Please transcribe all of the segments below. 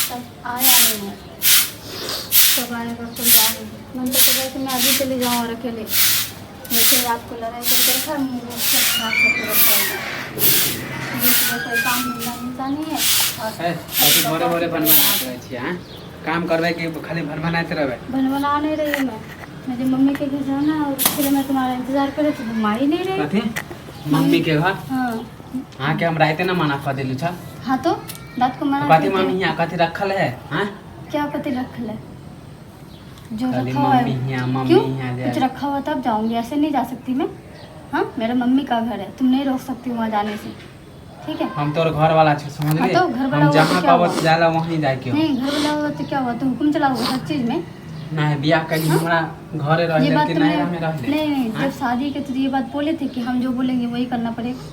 तब आया नहीं है, कब आएगा कोई याद नहीं। मन तो कर रहा है कि मैं अभी चली जाऊँ और अकेले, वैसे रात को लड़ाई करके रखा, मुझे सब खराब करके रखा है। कोई काम मिलता नहीं है और भोरे भोरे बनवाते रहे छियै हैं? काम करबै कि खाली बनवाते रहबै? बनवा नहीं रही हूँ मैं, मेरी मम्मी के घर जाना और उसके लिए मैं तुम्हारा इंतजार कर रही थी, तुम आ ही नहीं रही। कथी मम्मी के घर? हाँ हाँ के हम राइते ना मना कर दिलु छ। हाँ तो रात को मना कथी करते- मम्मी यहाँ कथी रखल है? हाँ क्या पति रख ले, जो खाली रखा हुआ है। मम्मी यहाँ मम्मी क्यों यहाँ कुछ जाए। रखा हुआ तब जाऊंगी, ऐसे नहीं जा सकती मैं। हाँ मेरा मम्मी का घर है, तुम नहीं रोक सकती वहाँ जाने से, ठीक है। हम तोर घर वाला छी समझ हाँ ले। तो घर वाला हम हुआ तो जहाँ क्या हुआ? पावत जाला वहीं जाए के हो। नहीं घर वाला हुआ तो क्या हुआ, तुम हुक्म चलाओगे हर चीज में। नहीं बियाह कहीं हमरा घरे रह ये ले बात कि तुमने नहरा में रह ले। नहीं हाँ? जब शादी के तो ये बात बोले थे कि हम जो बोलेंगे वही करना पड़ेगा।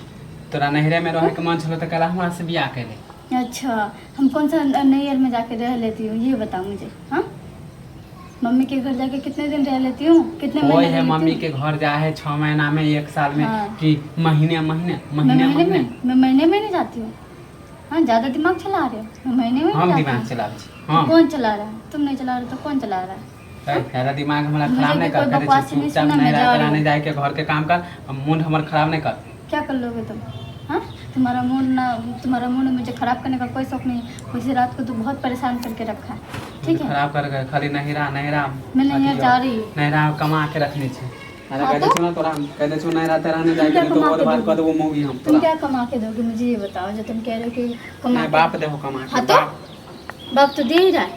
तोरा नहरे में रहे के मन छलो तो कला हमरा से बियाह कैले। अच्छा हम कौन सा नैयर में जाके रह लेती हूँ ये बताओ मुझे। हाँ मम्मी के घर जाके कितने दिन रह लेती हूँ, कितने कोई महीने है रह लेती मम्मी हूँ? के घर जा है 6 महीना में 1 साल में हाँ। कि महीने महीने मैं महीने महीने महीने में मैं महीने में नहीं जाती हूँ। हाँ ज्यादा दिमाग चला रहे हो, मैं महीने में हम नहीं दिमाग जाती हूँ। चलावे छी। हाँ कौन चला रहा है, तुम नहीं चला रहे तो कौन चला रहा है। तेरा दिमाग हमरा मुझे खराब नहीं कोई कर बकवास नहीं चुपचाप सुनना, मैं नहीं जा रही कराने हूँ। जाए के घर के काम कर, मूड हमर खराब नहीं कर। क्या कर लोगे तुम? हाँ तुम्हारा मूड मुझे खराब करने का कोई शौक नहीं है। वैसे रात को तो बहुत परेशान करके रखा है, ठीक है। खराब कर खाली नहरा नहरा मैं नैहर जा रही हूँ। नहरा कमा के रखने छे। अरे हाँ कह दे तो? सुना तोरा कह दे सुना नहरा तेरा नहीं जाए क्या के तो कमा और के बार दोगे? कर देबो मौगी हम तुम तोरा। क्या कमा के दोगे मुझे ये बताओ, जो तुम कह रहे हो कि कमा नहीं के- बाप देहो कमा के। हाँ तो बाप तो दे ही रहा है,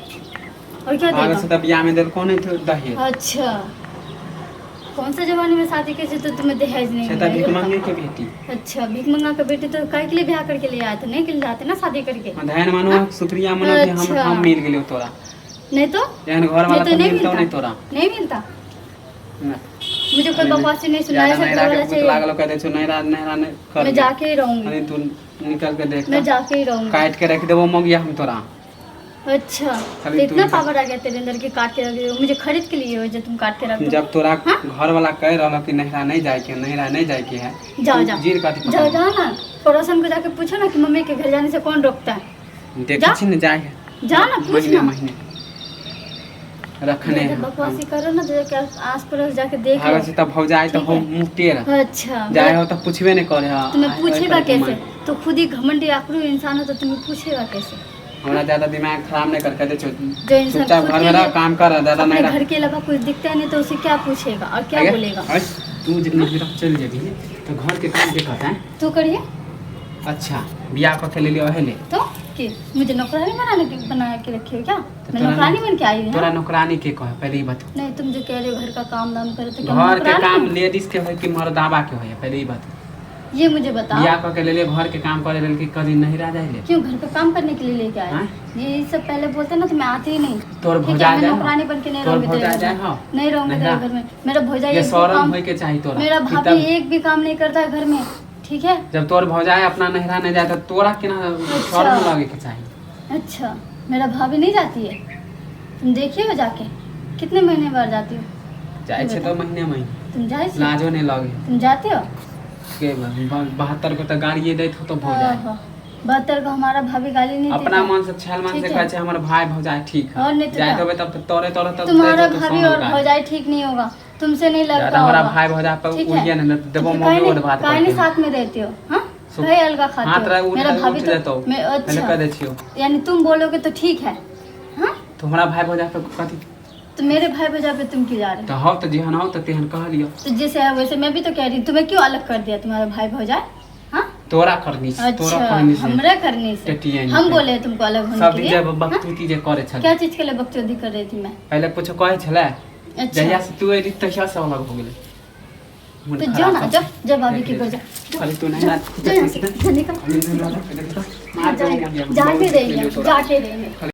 और क्या आगे से देगा? तो बियाह में देल कौन है दहेज? अच्छा कौन सा जमाने में शादी के तो तुम्हें दहेज नहीं से मिला, तो ये भीख बताओ। मांगे के बेटी। अच्छा भीख मंगा के बेटे तो काय के लिए ब्याह करके ले आए थे, नहीं के लिए जाते ना शादी करके। धैन मानो शुक्रिया मनो कि अच्छा। हम मिल गेलियो तोरा। नहीं तो एहन घर वाला नहीं तो नहीं मिलतो नहीं मिलता, तोरा। नहीं मिलता। ना। मुझे कोई बकवास नहीं सुनाया, ज्यादा सब नहरा वाला के भूत चाहिए। लागलो कह दे छु नहरा नहरा ने कर। मैं जाके ही रहूंगी, अरे तू निकल के देख मैं जाके ही रहूंगी। काट के रख देबो मौगिया हम तोरा। अच्छा खाली तो इतना तू- पावर आ गया तेरे अंदर कि काट के रख दो, मुझे खरीद के लिए हो जो तुम काट के रख दो। जब तोरा हाँ? घर वाला कह रहलो कि नहरा नहीं जाए के नहरा नहीं जाए के है। जाओ तू जाओ जीर काटी जाओ जाओ ना, पड़ोसन को जाके पूछो ना कि मम्मी के घर जाने से कौन रोकता है। देख जा। छी न जाए। जा ना पूछ महीने ना। महीने रखने जब बकवासी करो ना तो जाके आस पड़ोस जाके देख लो। भागल से तब हो जाए तो ठीक हो है। मुफ्ते रह अच्छा जाए हो तो पूछबे नहीं करे। हां तुम्हें पूछेगा कैसे, तो खुद ही घमंडी आखरू इंसान हो तो तुम्हें पूछेगा कैसे। हमरा ज्यादा दिमाग खराब नहीं कर के दे जो इंसान चुपचाप खुद घर के में रह लिए- काम कर ज्यादा अपने नहीं रह। घर के अलावा कुछ दिखता है नहीं तो उसे क्या पूछेगा और क्या आगे? बोलेगा। हट, तू जितना भी रह चल जेबी तो घर के काम के कहता है। तो करिए अच्छा बियाह कथे ले लियो है ले तो कि मुझे नौकरानी बना के रखी हो क्या? मैं तोरा नौकरानी बन के आई हूँ तोरा हाँ? नौकरानी के कहे पहले ही बता। नहीं तुम जो कह रहे हो घर का काम दाम करे तो क्या घर के नौकरानी काम हूँ? लेडीज के होय कि मर्दावा के होय पहले ही बता। ये मुझे बताओ बियाह क के ले ले घर के काम करे लेल कि कदी नहीं रह जाए ले। क्यों घर पे काम करने के लिए लेके आए? हाँ? ये सब पहले बोलते ना तो मैं आती ही नहीं। तोर ठीक है, भौजा मैं जाए नौकरानी बन के नहीं तोर रहूंगी तेरे भौजा घर जाए में। हां नहीं रहूंगी नहीं तेरे ना। घर में। मेरा भौजा ये एक भी शौरम काम होय के चाहिए तोरा। मेरा कि भाभी तब- एक भी काम नहीं करता है घर में, ठीक है। जब तोर भौजाए अपना नहरा नहीं जाए तो तोरा केना शर्म लगे के चाहिए। अच्छा मेरा भाभी नहीं जाती है, तुम देखिए हो जाके कितने महीने बाद जाती हो? जाए छे तो महीने महीने तुम जाए छी? लाजो नहीं लगे तुम जाते हो? के 72 को तो गाड़ी देत हो तो भौजाए 72 का हमारा भाभी गाली नहीं अपना देता। मन से छल मन ठीक से है। कहे हमर भाई भौजाए ठीक और है नहीं तो जाए क्या? देबे तब तो तोरे तोरे तब तुम्हारा भाभी और भौजाई ठीक नहीं होगा, तुमसे नहीं लगता ज्यादा हमारा होगा। भाई भौजाए पे ठीक है। उड़िए न देबो तो मम्मी काहे और बात काहे नहीं करके साथ में रहते हो? हाँ सु- भाई अलगा खाते हाथ रहे हो। उठ मेरा भाभी देतो तो मैं मैंने कह अच्छा दे छियो यानी तुम बोलोगे तो ठीक है। हाँ तुम्हारा भाई भौजाए पे कथी तो मेरे भाई भौजा पे तुम क्यों जा रहे हो? तो हो तो जेहन हो तो तेहन कह लियो तो जैसे है वैसे मैं भी तो कह रही हूँ, तुम्हें क्यों अलग कर दिया तुम्हारा भाई भौजा? हाँ तोरा करनी से तोरा अच्छा करनी से हमरे करने से टेटिया नहीं हम से। बोले तुमको अलग होने सब के लिए। चीज हाँ? बकतूती जे करे छल क्या चीज के लिए बकचोदी कर रही थी मैं? पहले कुछ कहे छले अच्छा जहिया से तू एली तहिया से अलग हो गेले मूड तो खराब जाओ ना, कर- जाओ जाओ भाभी के घर जाओ। अरे तू नहीं जाओ, ना जाओ यहाँ से, जाओ, निकल। मार जाके देंगे, जाके देंगे।